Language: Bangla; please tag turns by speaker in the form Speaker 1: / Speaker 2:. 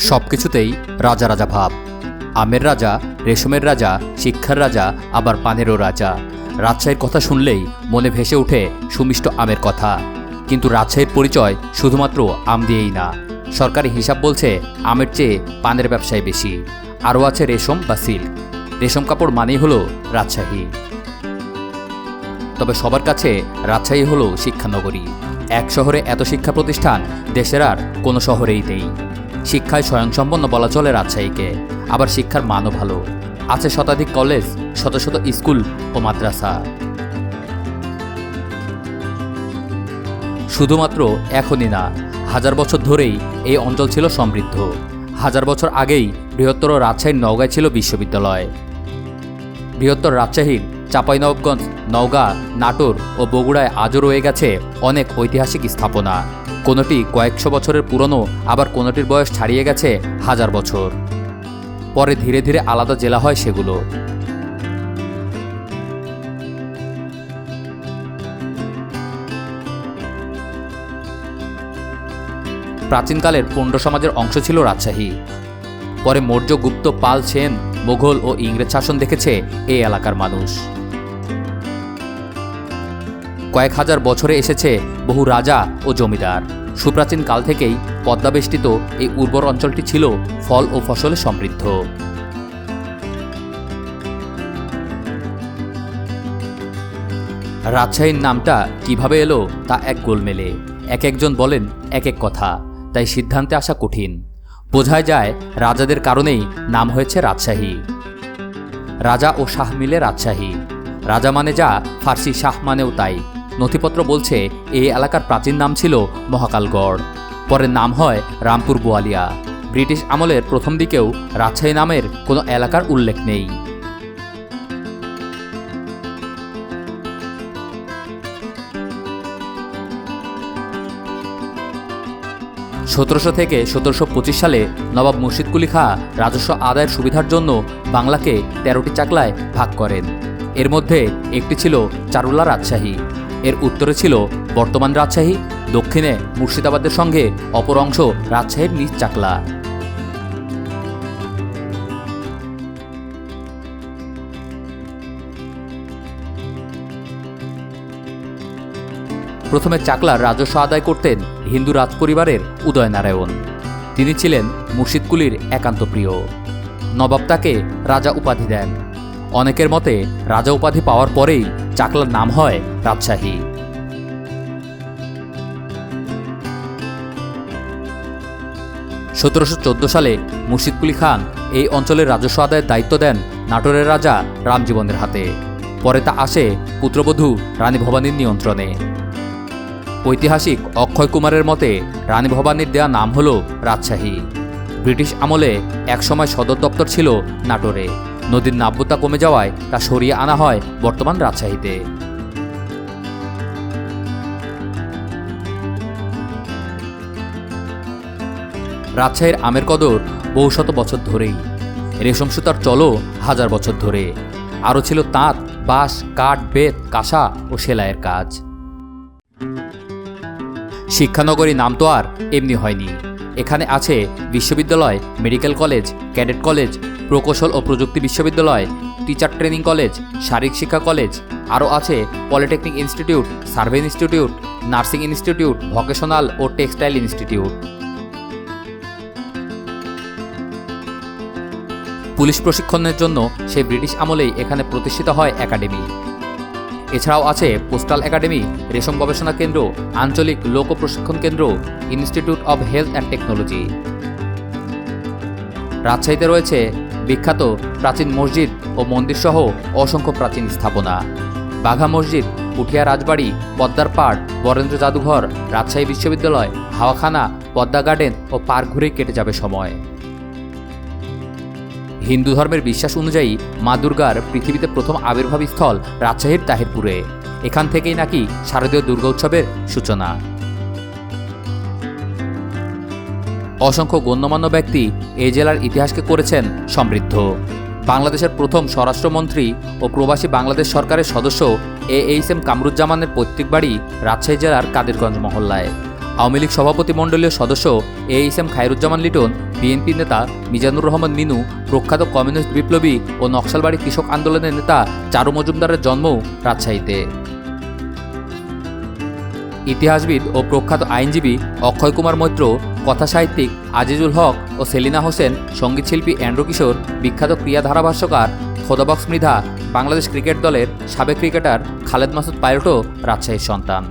Speaker 1: সব কিছুতেই রাজা রাজা ভাব। আমের রাজা, রেশমের রাজা, শিক্ষার রাজা, আবার পানেরও রাজা। রাজশাহীর কথা শুনলেই মনে ভেসে ওঠে সুমিষ্ট আমের কথা। কিন্তু রাজশাহীর পরিচয় শুধুমাত্র আম দিয়েই না। সরকারি হিসাব বলছে আমের চেয়ে পানের ব্যবসায় বেশি। আরও আছে রেশম বা সিল্ক। রেশম কাপড় মানেই হলো রাজশাহী। তবে সবার কাছে রাজশাহী হলো শিক্ষানগরী। এক শহরে এত শিক্ষা প্রতিষ্ঠান দেশের আর কোনো শহরেই নেই। শিক্ষায় স্বয়ংসম্পন্ন বলা চলে রাজশাহীকে। আবার শিক্ষার মানও ভালো। আছে শতাধিক কলেজ, শত শত স্কুল ও মাদ্রাসা। শুধুমাত্র এখনই না, হাজার বছর ধরেই এই অঞ্চল ছিল সমৃদ্ধ। হাজার বছর আগেই বৃহত্তর রাজশাহীর নওগাঁয় ছিল বিশ্ববিদ্যালয়। বৃহত্তর রাজশাহীর চাঁপাইনবাবগঞ্জ, নওগাঁ, নাটোর ও বগুড়ায় আজও রয়ে গেছে অনেক ঐতিহাসিক স্থাপনা। কোনোটি কয়েকশো বছরের পুরনো, আবার কোনোটির বয়স ছাড়িয়ে গেছে হাজার বছর। পরে ধীরে ধীরে আলাদা জেলা হয় সেগুলো। প্রাচীনকালের পণ্ড সমাজের অংশ ছিল রাজশাহী। পরে মৌর্য, গুপ্ত, পাল, সেন, মোগল ও ইংরেজ শাসন দেখেছে এই এলাকার মানুষ। কয়েক হাজার বছরে এসেছে বহু রাজা ও জমিদার। সুপ্রাচীন কাল থেকেই পদ্মাবেষ্টিত এই উর্বর অঞ্চলটি ছিল ফল ও ফসলে সমৃদ্ধ। রাজশাহীর নামটা কিভাবে এলো তা এক গোলমেলে। এক একজন বলেন এক এক কথা, তাই সিদ্ধান্তে আসা কঠিন। বোঝাই যায় রাজাদের কারণেই নাম হয়েছে রাজশাহী। রাজা ও শাহ মিলে রাজশাহী। রাজা মানে যা, ফার্সি শাহ মানেও তাই। নথিপত্র বলছে এই এলাকার প্রাচীন নাম ছিল মহাকালগড়। পরে নাম হয় রামপুর বোয়ালিয়া। ব্রিটিশ আমলের প্রথম দিকেও রাজশাহী নামের কোনো এলাকার উল্লেখ নেই। সতেরোশো থেকে 1725 সালে নবাব মুর্শিদ কুলি খাঁ রাজস্ব আদায়ের সুবিধার জন্য বাংলাকে 13টি চাকলায় ভাগ করেন। এর মধ্যে একটি ছিল চারুলা রাজশাহী। এর উত্তরে ছিল বর্তমান রাজশাহী, দক্ষিণে মুর্শিদাবাদের সঙ্গে অপর অংশ রাজশাহীর নিজ চাকলা। প্রথমে চাকলার রাজস্ব আদায় করতেন হিন্দু রাজপরিবারের উদয়নারায়ণ। তিনি ছিলেন মুর্শিদ কুলির একান্ত প্রিয়। নবাব তাকে রাজা উপাধি দেন। অনেকের মতে রাজা উপাধি পাওয়ার পরেই চাকলার নাম হয় রাজশাহী। (1714 সালে মুর্শিদ কুলি খান এই অঞ্চলের রাজস্ব আদায়ের দায়িত্ব দেন নাটোরের রাজা রামজীবনের হাতে। পরে তা আসে পুত্রবধূ রানী ভবানীর নিয়ন্ত্রণে। ঐতিহাসিক অক্ষয় কুমারের মতে রানী ভবানীর দেয়া নাম হল রাজশাহী। ব্রিটিশ আমলে একসময় সদর দপ্তর ছিল নাটোরে। নদীর নাব্যতা কমে যাওয়ায় তা সরিয়ে আনা হয় বর্তমান রাজশাহীতে। রাজশাহীর আমের কদর বহু শত বছর ধরেই। রেশম সুতার চলও হাজার বছর ধরে। আরও ছিল তাঁত, বাঁশ, কাঠ, বেত, কাঁসা ও সেলাইয়ের কাজ। শিক্ষানগরী নাম তো আর এমনি হয়নি। এখানে আছে বিশ্ববিদ্যালয়, মেডিকেল কলেজ, ক্যাডেট কলেজ, প্রকৌশল ও প্রযুক্তি বিশ্ববিদ্যালয়, টিচার ট্রেনিং কলেজ, শারীরিক শিক্ষা কলেজ। আরও আছে polytechnic institute, survey institute, nursing institute, vocational ও টেক্সটাইল ইনস্টিটিউট। পুলিশ প্রশিক্ষণের জন্য সেই ব্রিটিশ আমলেই এখানে প্রতিষ্ঠিত হয় একাডেমি। এছাড়াও আছে পোস্টাল একাডেমি, রেশম গবেষণা কেন্দ্র, আঞ্চলিক লোক প্রশিক্ষণ কেন্দ্র, institute of health and technology. রাজশাহীতে রয়েছে বিখ্যাত প্রাচীন মসজিদ ও মন্দির সহ অসংখ্য প্রাচীন স্থাপনা। বাঘা মসজিদ, পুঠিয়া রাজবাড়ি, পদ্মার পাড়, বরেন্দ্র জাদুঘর, রাজশাহী বিশ্ববিদ্যালয়, হাওয়াখানা, পদ্মা গার্ডেন ও পার্ক ঘুরেই কেটে যাবে সময়। হিন্দু ধর্মের বিশ্বাস অনুযায়ী মা দুর্গার পৃথিবীতে প্রথম আবির্ভাব স্থল রাজশাহীর তাহিরপুরে। এখান থেকেই নাকি শারদীয় দুর্গোৎসবের সূচনা। অসংখ্য গণ্যমান্য ব্যক্তি এই জেলার ইতিহাসকে করেছেন সমৃদ্ধ। বাংলাদেশের প্রথম স্বরাষ্ট্রমন্ত্রী ও প্রবাসী বাংলাদেশ সরকারের সদস্য AHM কামরুজ্জামানের পৈতৃক বাড়ি রাজশাহী জেলার কাদিরগঞ্জ মহল্লায়। আওয়ামী লীগ সভাপতিমণ্ডলীয় সদস্য AHM খায়রুজ্জামান লিটন, বিএনপি নেতা মিজানুর রহমান মিনু, প্রখ্যাত কমিউনিস্ট বিপ্লবী ও নকশালবাড়ি কৃষক আন্দোলনের নেতা চারু মজুমদারের জন্মও রাজশাহীতে। ইতিহাসবিদ ও প্রখ্যাত আইনজীবী অক্ষয় কুমার মৈত্র, কথাসাহিত্যিক আজিজুল হক ও সেলিনা হোসেন, সঙ্গীতশিল্পী অ্যান্ড্রু কিশোর, বিখ্যাত ক্রীড়া ধারাভাষ্যকার খোদাবক্স মৃধা, বাংলাদেশ ক্রিকেট দলের সাবেক ক্রিকেটার খালেদ মাসুদ পাইলটও রাজশাহীর সন্তান।